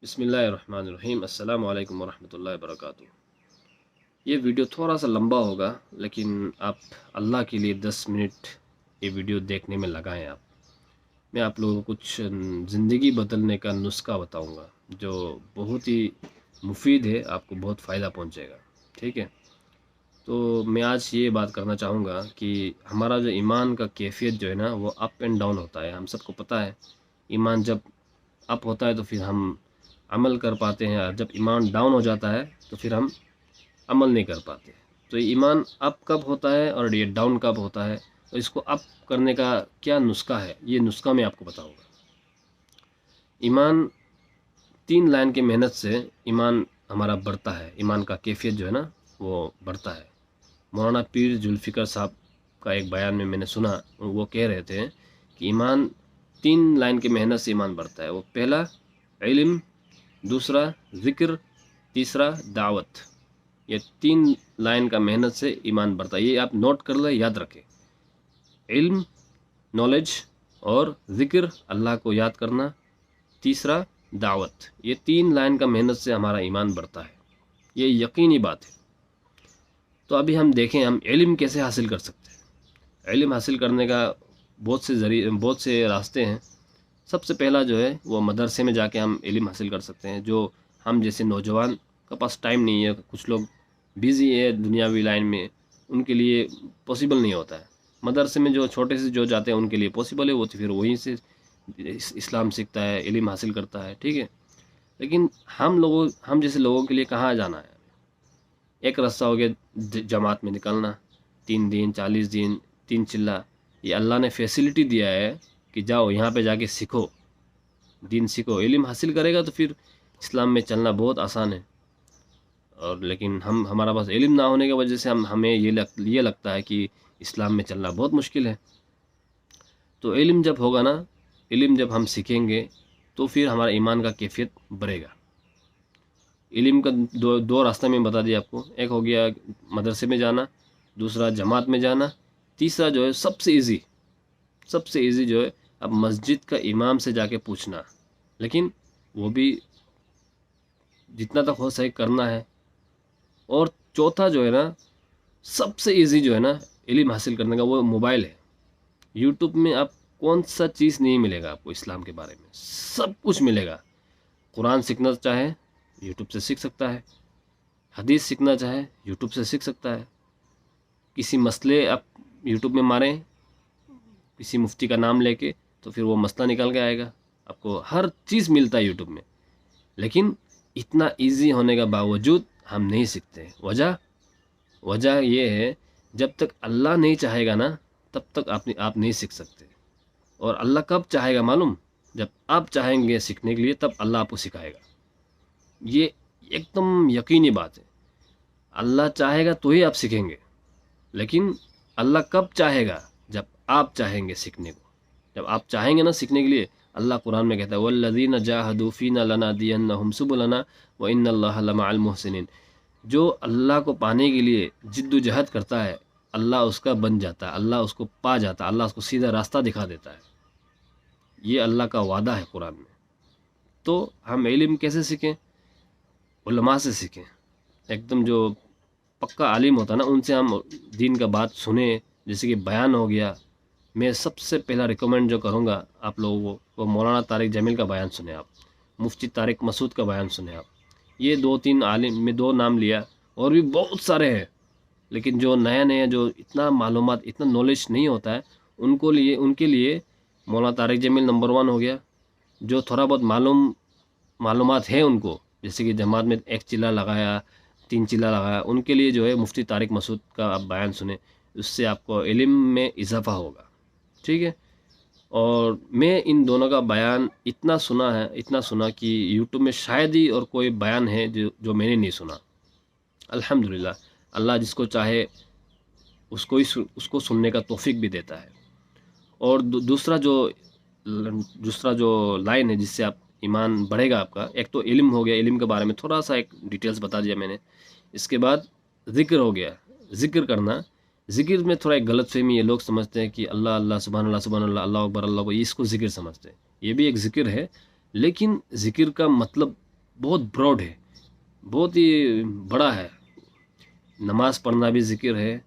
بسم اللہ الرحمن الرحیم۔ السلام علیکم ورحمۃ اللہ وبرکاتہ۔ یہ ویڈیو تھوڑا سا لمبا ہوگا، لیکن آپ اللہ کے لیے 10 منٹ یہ ویڈیو دیکھنے میں لگائیں۔ میں آپ لوگوں کو کچھ زندگی بدلنے کا نسخہ بتاؤں گا جو بہت ہی مفید ہے، آپ کو بہت فائدہ پہنچے گا، ٹھیک ہے؟ تو میں آج یہ بات کرنا چاہوں گا کہ ہمارا جو ایمان کا کیفیت جو ہے نا، وہ اپ اینڈ ڈاؤن ہوتا ہے۔ ہم سب کو پتہ ہے، ایمان جب اپ ہوتا ہے تو پھر ہم عمل کر پاتے ہیں، اور جب ایمان ڈاؤن ہو جاتا ہے تو پھر ہم عمل نہیں کر پاتے۔ تو یہ ایمان اپ کب ہوتا ہے اور یہ ڈاؤن کب ہوتا ہے، تو اس کو اپ کرنے کا کیا نسخہ ہے، یہ نسخہ میں آپ کو بتاؤں گا۔ ایمان 3 لائن کی محنت سے ایمان ہمارا بڑھتا ہے، ایمان کا کیفیت جو ہے نا وہ بڑھتا ہے۔ مولانا پیر ذوالفقار صاحب کا ایک بیان میں نے سنا، وہ کہہ رہے تھے کہ ایمان 3 لائن کی محنت سے ایمان بڑھتا ہے۔ وہ پہلا علم، دوسرا ذکر، تیسرا دعوت۔ یہ 3 لائن کا محنت سے ایمان بڑھتا ہے۔ یہ آپ نوٹ کر لیں، یاد رکھیں۔ علم، نالج اور ذکر، اللہ کو یاد کرنا، تیسرا دعوت۔ یہ 3 لائن کا محنت سے ہمارا ایمان بڑھتا ہے، یہ یقینی بات ہے۔ تو ابھی ہم دیکھیں ہم علم کیسے حاصل کر سکتے ہیں۔ علم حاصل کرنے کا بہت سے راستے ہیں۔ سب سے پہلا جو ہے وہ مدرسے میں جا کے ہم علم حاصل کر سکتے ہیں۔ جو ہم جیسے نوجوان کا پاس ٹائم نہیں ہے، کچھ لوگ بیزی ہے دنیاوی لائن میں، ان کے لیے پاسبل نہیں ہوتا ہے۔ مدرسے میں جو چھوٹے سے جو جاتے ہیں ان کے لیے پاسبل ہے، وہ تو پھر وہیں سے اسلام سیکھتا ہے، علم حاصل کرتا ہے، ٹھیک ہے؟ لیکن ہم جیسے لوگوں کے لیے کہاں جانا ہے؟ ایک راستہ ہو گیا جماعت میں نکلنا، 3 دن 40 دن 3 چلہ۔ یہ اللہ نے فیسلٹی دیا ہے کہ جاؤ یہاں پہ جا کے سیکھو، دین سیکھو، علم حاصل کرے گا تو پھر اسلام میں چلنا بہت آسان ہے۔ اور لیکن ہمارا پاس علم نہ ہونے کی وجہ سے ہمیں یہ لگتا ہے کہ اسلام میں چلنا بہت مشکل ہے۔ تو علم جب ہوگا نا، علم جب ہم سیکھیں گے تو پھر ہمارا ایمان کا کیفیت بڑھے گا۔ علم کا دو راستہ میں بتا دیا آپ کو۔ ایک ہو گیا مدرسے میں جانا، دوسرا جماعت میں جانا، تیسرا جو ہے سب سے ایزی جو ہے اب مسجد کا امام سے جا کے پوچھنا، لیکن وہ بھی جتنا تک ہو سکے کرنا ہے۔ اور چوتھا جو ہے نا، سب سے ایزی جو ہے نا علم حاصل کرنے کا، وہ موبائل ہے۔ یوٹیوب میں آپ کون سا چیز نہیں ملے گا آپ کو اسلام کے بارے میں، سب کچھ ملے گا۔ قرآن سیکھنا چاہے یوٹیوب سے سیکھ سکتا ہے، حدیث سیکھنا چاہے یوٹیوب سے سیکھ سکتا ہے۔ کسی مسئلے آپ یوٹیوب میں ماریں کسی مفتی کا نام لے کے تو پھر وہ مسئلہ نکل کے آئے گا۔ آپ کو ہر چیز ملتا ہے یوٹیوب میں، لیکن اتنا ایزی ہونے کا باوجود ہم نہیں سیکھتے۔ وجہ یہ ہے، جب تک اللہ نہیں چاہے گا نا تب تک آپ نہیں سیکھ سکتے۔ اور اللہ کب چاہے گا معلوم؟ جب آپ چاہیں گے سیکھنے کے لیے تب اللہ آپ کو سکھائے گا۔ یہ ایک دم یقینی بات ہے۔ اللہ چاہے گا تو ہی آپ سیکھیں گے، لیکن اللہ کب چاہے گا؟ جب آپ چاہیں گے سیکھنے کو۔ جب آپ چاہیں گے نا سیکھنے کے لیے، اللہ قرآن میں کہتا ہے وَالَّذِينَ جَاهَدُوا فِينَا لَنَهْدِيَنَّهُمْ سُبُلَنَا وَإِنَّ اللَّهَ لَمَعَ الْمُحْسِنِينَ۔ جو اللہ کو پانے کے لیے جد و جہد کرتا ہے، اللہ اس کا بن جاتا ہے، اللہ اس کو پا جاتا ہے، اللہ اس کو سیدھا راستہ دکھا دیتا ہے۔ یہ اللہ کا وعدہ ہے قرآن میں۔ تو ہم علم کیسے سیکھیں؟ علماء سے سیکھیں۔ ایک دم جو پکا عالم ہوتا ہے نا، ان سے ہم دین کا بات سنیں۔ جیسے کہ بیان ہو گیا، میں سب سے پہلا ریکمینڈ جو کروں گا آپ لوگوں کو، وہ مولانا طارق جمیل کا بیان سنیں آپ، مفتی طارق مسعود کا بیان سنیں آپ۔ یہ 2-3 عالم میں 2 نام لیا، اور بھی بہت سارے ہیں، لیکن جو نیا جو اتنا معلومات اتنا نالج نہیں ہوتا ہے ان کے لیے مولانا طارق جمیل نمبر 1 ہو گیا۔ جو تھوڑا بہت معلومات ہے ان کو، جیسے کہ جماعت میں 1 چلہ لگایا 3 چلہ لگایا، ان کے لیے جو ہے مفتی طارق مسعود کا آپ بیان سنیں، اس سے آپ کو علم میں اضافہ ہوگا، ٹھیک ہے؟ اور میں ان دونوں کا بیان اتنا سنا کہ یوٹیوب میں شاید ہی اور کوئی بیان ہے جو میں نے نہیں سنا۔ الحمدللہ، اللہ جس کو چاہے اس کو سننے کا توفیق بھی دیتا ہے۔ اور دوسرا جو لائن ہے جس سے آپ ایمان بڑھے گا آپ کا، ایک تو علم ہو گیا، علم کے بارے میں تھوڑا سا ایک ڈیٹیلز بتا دیا میں نے۔ اس کے بعد ذکر ہو گیا، ذکر کرنا۔ ذکر میں تھوڑا ایک غلط فہمی ہے، لوگ سمجھتے ہیں کہ اللہ سبحان اللہ اللہ اکبر اللہ، اس کو ذکر سمجھتے ہیں۔ یہ بھی ایک ذکر ہے، لیکن ذکر کا مطلب بہت براڈ ہے، بہت ہی بڑا ہے۔ نماز پڑھنا بھی ذکر ہے،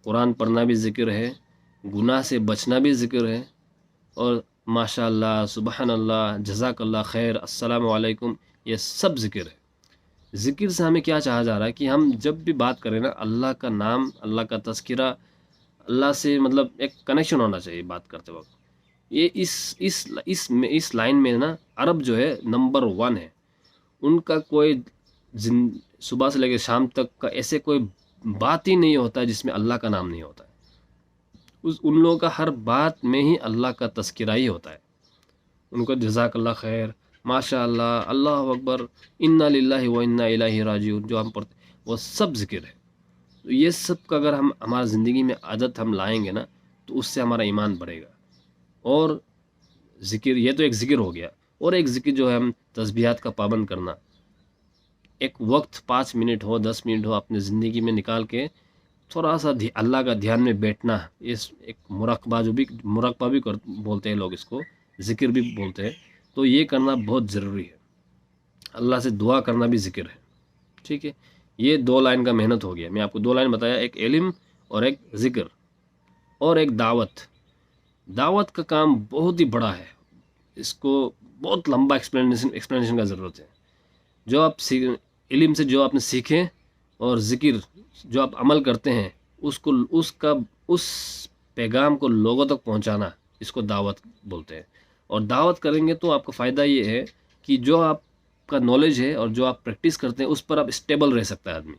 قرآن پڑھنا بھی ذکر ہے، گناہ سے بچنا بھی ذکر ہے، اور ماشاء اللہ، سبحان اللہ، جزاک اللہ خیر، السلام علیکم، یہ سب ذکر ہے۔ ذکر سے ہمیں کیا چاہا جا رہا ہے کہ ہم جب بھی بات کریں نا، اللہ کا نام، اللہ کا تذکرہ، اللہ سے مطلب ایک کنیکشن ہونا چاہیے بات کرتے وقت۔ یہ اس لائن میں نا عرب جو ہے نمبر 1 ہے۔ ان کا کوئی صبح سے لے کے شام تک کا ایسے کوئی بات ہی نہیں ہوتا جس میں اللہ کا نام نہیں ہوتا ہے۔ ان لوگوں کا ہر بات میں ہی اللہ کا تذکرہ ہی ہوتا ہے۔ ان کو جزاک اللہ خیر، ماشاء اللہ، اللہ اکبر، انا للہ و انا الیہ راجعون جو ہم پڑھتے وہ سب ذکر ہے۔ تو یہ سب کا اگر ہم ہماری زندگی میں عادت ہم لائیں گے نا، تو اس سے ہمارا ایمان بڑھے گا۔ اور ذکر، یہ تو ایک ذکر ہو گیا، اور ایک ذکر جو ہے ہم تسبیحات کا پابند کرنا۔ ایک وقت 5 منٹ ہو، 10 منٹ ہو، اپنے زندگی میں نکال کے تھوڑا سا اللہ کا دھیان میں بیٹھنا، اس ایک مراقبہ بھی بولتے ہیں لوگ اس کو، ذکر بھی بولتے ہیں۔ تو یہ کرنا بہت ضروری ہے۔ اللہ سے دعا کرنا بھی ذکر ہے، ٹھیک ہے۔ یہ 2 لائن کا محنت ہو گیا۔ میں آپ کو 2 لائن بتایا، ایک علم اور ایک ذکر، اور ایک دعوت۔ دعوت کا کام بہت ہی بڑا ہے، اس کو بہت لمبا ایکسپلینیشن کا ضرورت ہے۔ جو آپ علم سے جو آپ نے سیکھیں، اور ذکر جو آپ عمل کرتے ہیں، اس پیغام کو لوگوں تک پہنچانا، اس کو دعوت بولتے ہیں۔ اور دعوت کریں گے تو آپ کا فائدہ یہ ہے کہ جو آپ کا نالج ہے اور جو آپ پریکٹس کرتے ہیں، اس پر آپ اسٹیبل رہ سکتا ہے آدمی،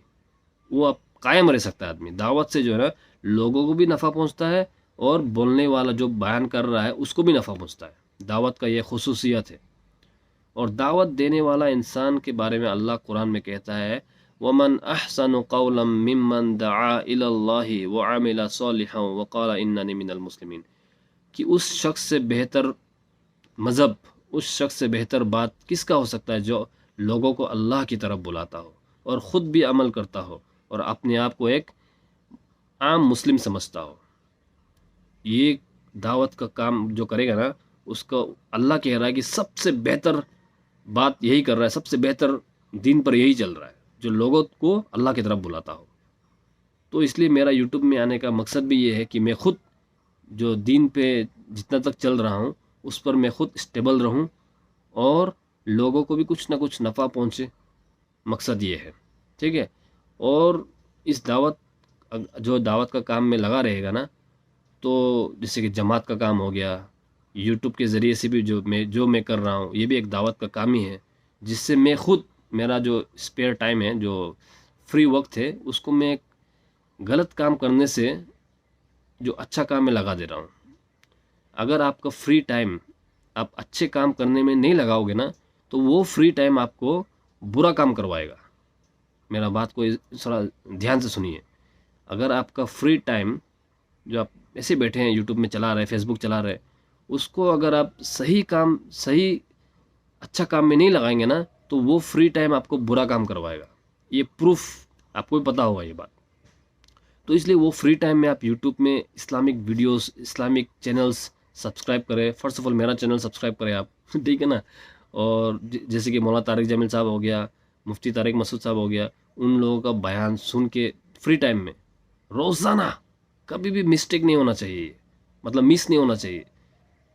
وہ آپ قائم رہ سکتا ہے آدمی۔ دعوت سے جو ہے نا لوگوں کو بھی نفع پہنچتا ہے، اور بولنے والا جو بیان کر رہا ہے اس کو بھی نفع پہنچتا ہے۔ دعوت کا یہ خصوصیت ہے۔ اور دعوت دینے والا انسان کے بارے میں اللہ قرآن میں کہتا ہے، وَمَنْ أَحْسَنُ قَوْلًا مِّمَّنْ دَعَا إِلَى اللَّهِ وَعَمِلَ صَالِحًا وَقَالَ إِنَّنِي مِنَ الْمُسْلِمِينَ، کہ اس شخص سے بہتر مذہب، اس شخص سے بہتر بات کس کا ہو سکتا ہے جو لوگوں کو اللہ کی طرف بلاتا ہو، اور خود بھی عمل کرتا ہو، اور اپنے آپ کو ایک عام مسلم سمجھتا ہو۔ یہ دعوت کا کام جو کرے گا نا، اس کو اللہ کہہ رہا ہے کہ سب سے بہتر بات یہی کر رہا ہے، سب سے بہتر دین پر یہی چل رہا ہے جو لوگوں کو اللہ کی طرف بلاتا ہو۔ تو اس لیے میرا یوٹیوب میں آنے کا مقصد بھی یہ ہے کہ میں خود جو دین پہ جتنا تک چل رہا ہوں، اس پر میں خود اسٹیبل رہوں، اور لوگوں کو بھی کچھ نہ کچھ نفع پہنچے۔ مقصد یہ ہے، ٹھیک ہے۔ اور اس دعوت کا کام میں لگا رہے گا نا، تو جیسے کہ جماعت کا کام ہو گیا، یوٹیوب کے ذریعے سے بھی جو میں کر رہا ہوں، یہ بھی ایک دعوت کا کام ہی ہے، جس سے میں خود، میرا جو اسپیئر ٹائم ہے، جو فری وقت ہے، اس کو میں غلط کام کرنے سے جو اچھا کام میں لگا دے رہا ہوں۔ اگر آپ کا فری ٹائم آپ اچھے کام کرنے میں نہیں لگاؤ گے نا، تو وہ فری ٹائم آپ کو برا کام کروائے گا۔ میرا بات کو تھوڑا دھیان سے سنیے۔ اگر آپ کا فری ٹائم جو آپ ایسے بیٹھے ہیں، یوٹیوب میں چلا رہے، فیس بک چلا رہے، اس کو اگر آپ صحیح اچھا کام میں نہیں لگائیں گے نا، تو وہ فری ٹائم آپ کو برا کام کروائے گا۔ یہ پروف آپ کو بھی پتا ہوگا یہ بات۔ تو اس لیے وہ فری ٹائم میں آپ یوٹیوب میں Islamic videos, Islamic channels subscribe کریں۔ فرسٹ آف آل میرا چینل سبسکرائب کریں آپ، ٹھیک ہے نا۔ اور جیسے کہ مولانا طارق جمیل صاحب ہو گیا، مفتی طارق مسعود صاحب ہو گیا، ان لوگوں کا بیان سن کے فری ٹائم میں روزانہ، کبھی بھی مسٹیک نہیں ہونا چاہیے، مطلب مس نہیں ہونا چاہیے۔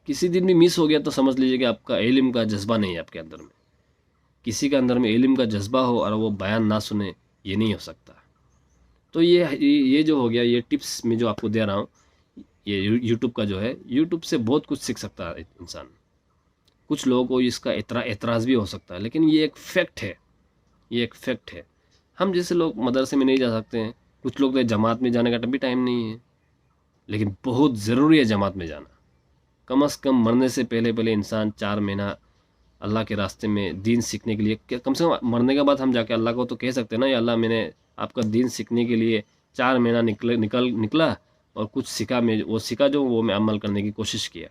کسی دن بھی مس ہو گیا تو سمجھ لیجیے کہ آپ کا علم کا جذبہ نہیں ہے آپ کے اندر میں۔ کسی کے اندر میں علم کا جذبہ ہو اور وہ بیان نہ سنے، یہ نہیں ہو سکتا۔ تو یہ جو ہو گیا، یہ ٹپس میں جو آپ کو دے رہا ہوں، یہ یوٹیوب کا جو ہے، یوٹیوب سے بہت کچھ سیکھ سکتا ہے انسان۔ کچھ لوگوں کو اس کا اعتراض بھی ہو سکتا ہے، لیکن یہ ایک فیکٹ ہے، یہ ایک فیکٹ ہے۔ ہم جیسے لوگ مدرسے میں نہیں جا سکتے ہیں، کچھ لوگ جماعت میں جانے کا بھی ٹائم نہیں ہے، لیکن بہت ضروری ہے جماعت میں جانا۔ کم از کم مرنے سے پہلے انسان 4 مہینہ اللہ کے راستے میں دین سیکھنے کے لیے، کم سے کم مرنے کے بعد ہم جا کے اللہ کو تو کہہ سکتے ہیں نا، یا اللہ میں نے آپ کا دین سیکھنے کے لیے 4 مہینہ نکلا، اور کچھ سیکھا، وہ سیکھا جو وہ میں عمل کرنے کی کوشش کیا۔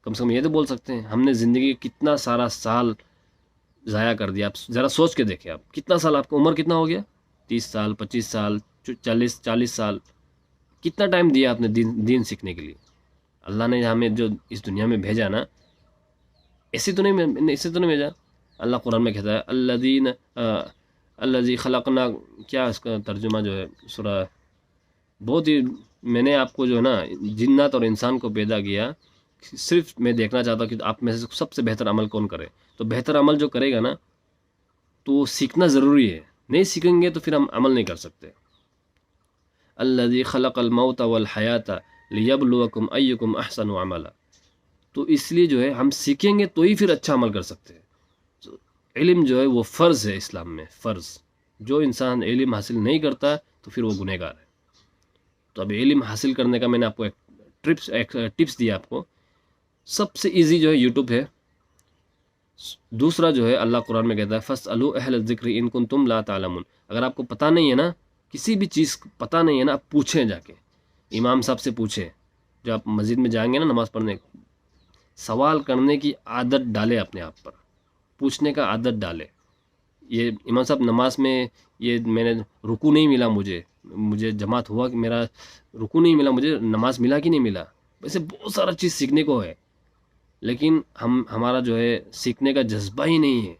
کم سے کم یہ تو بول سکتے ہیں۔ ہم نے زندگی کتنا سارا سال ضائع کر دیا۔ آپ ذرا سوچ کے دیکھیں، آپ کتنا سال، آپ کا عمر کتنا ہو گیا؟ 30 سال، 25 سال، 40 سال، کتنا ٹائم دیا آپ نے دین سیکھنے کے لیے؟ اللہ نے ہمیں جو اس دنیا میں بھیجا نا، ایسے تو نہیں بھیجا۔ اللہ قرآن میں کہتا ہے الذین الذی خلقنا، کیا اس کا ترجمہ جو ہے سورہ، بہت ہی، میں نے آپ کو جو ہے نا جنات اور انسان کو پیدا کیا، صرف میں دیکھنا چاہتا ہوں کہ آپ میں سے سب سے بہتر عمل کون کرے. تو بہتر عمل جو کرے گا نا تو سیکھنا ضروری ہے، نہیں سیکھیں گے تو پھر ہم عمل نہیں کر سکتے. الذی خلق الموت والحیات لیبلوکم ایکم احسن عملا. تو اس لیے جو ہے ہم سیکھیں گے تو ہی پھر اچھا عمل کر سکتے ہیں. علم جو ہے وہ فرض ہے اسلام میں، فرض. جو انسان علم حاصل نہیں کرتا تو پھر وہ گنہگار ہے. تو اب علم حاصل کرنے کا میں نے آپ کو ایک ٹپس دیا آپ کو. سب سے ایزی جو ہے یوٹیوب ہے. دوسرا جو ہے اللہ قرآن میں کہتا ہے فَاسْأَلُوا أَهْلَ الذِّكْرِ إِن كُنتُمْ لَا تَعْلَمُونَ. اگر آپ کو پتہ نہیں ہے نا، کسی بھی چیز پتہ نہیں ہے نا، آپ پوچھیں جا کے، امام صاحب سے پوچھیں. جب آپ مسجد میں جائیں گے نا نماز پڑھنے، سوال کرنے کی عادت ڈالے اپنے آپ پر، پوچھنے کا عادت ڈالے. یہ امام صاحب نماز میں یہ میں نے رکوع نہیں ملا، مجھے جماعت ہوا کہ میرا رکوع نہیں ملا، مجھے نماز ملا کہ نہیں ملا. ویسے بہت سارا چیز سیکھنے کو ہے، لیکن ہمارا جو ہے سیکھنے کا جذبہ ہی نہیں ہے.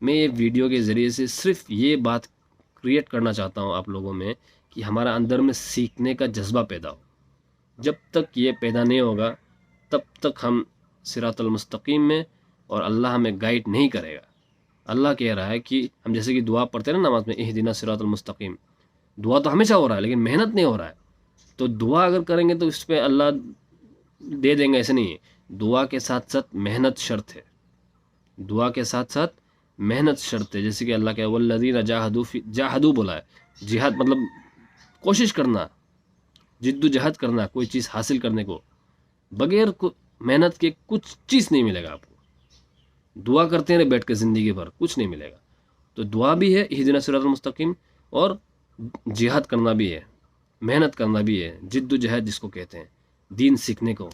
میں یہ ویڈیو کے ذریعے سے صرف یہ بات کریٹ کرنا چاہتا ہوں آپ لوگوں میں کہ ہمارا اندر میں سیکھنے کا جذبہ پیدا ہو. جب تک یہ پیدا نہیں ہوگا تب تک ہم صراط المستقیم میں، اور اللہ ہمیں گائیڈ نہیں کرے گا. اللہ کہہ رہا ہے کہ ہم جیسے کہ دعا پڑھتے ہیں نا نماز میں، اہدنا صراط المستقیم، دعا تو ہمیشہ ہو رہا ہے لیکن محنت نہیں ہو رہا ہے. تو دعا اگر کریں گے تو اس پہ اللہ دے دیں گے، ایسے نہیں ہے. دعا کے ساتھ ساتھ محنت شرط ہے، دعا کے ساتھ ساتھ محنت شرط ہے. جیسے کہ اللہ کہ والذین جاہدوا بولا ہے، جہاد مطلب کوشش کرنا، جد و جہد کرنا کوئی چیز حاصل کرنے کو. بغیر محنت کے کچھ چیز نہیں ملے گا آپ کو. دعا کرتے ہیں بیٹھ کے زندگی بھر، کچھ نہیں ملے گا. تو دعا بھی ہے اہدنا صراط المستقیم، اور جہاد کرنا بھی ہے، محنت کرنا بھی ہے، جد و جہد جس کو کہتے ہیں دین سیکھنے کو.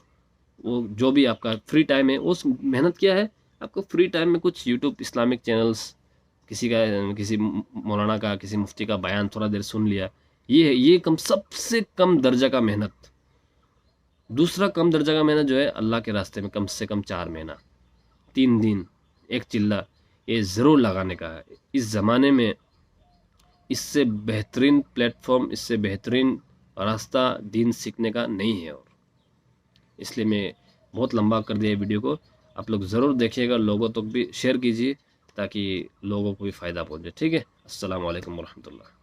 وہ جو بھی آپ کا فری ٹائم ہے اس محنت کیا ہے، آپ کو فری ٹائم میں کچھ یوٹیوب اسلامک چینلز، کسی مولانا کا، کسی مفتی کا بیان تھوڑا دیر سن لیا، یہ ہے. یہ سب سے کم درجہ کا محنت. دوسرا کم درجہ کا محنت جو ہے اللہ کے راستے میں کم سے کم 4 مہینہ، 3 دن، ایک چلہ، یہ ضرور لگانے کا ہے. اس زمانے میں اس سے بہترین پلیٹ فارم، اس سے بہترین راستہ دین سیکھنے کا نہیں ہے. اور اس لیے میں بہت لمبا کر دیا ویڈیو کو. آپ لوگ ضرور دیکھیے گا، لوگوں تک بھی شیئر کیجیے تاکہ لوگوں کو بھی فائدہ پہنچے. ٹھیک ہے، السلام علیکم ورحمۃ اللہ.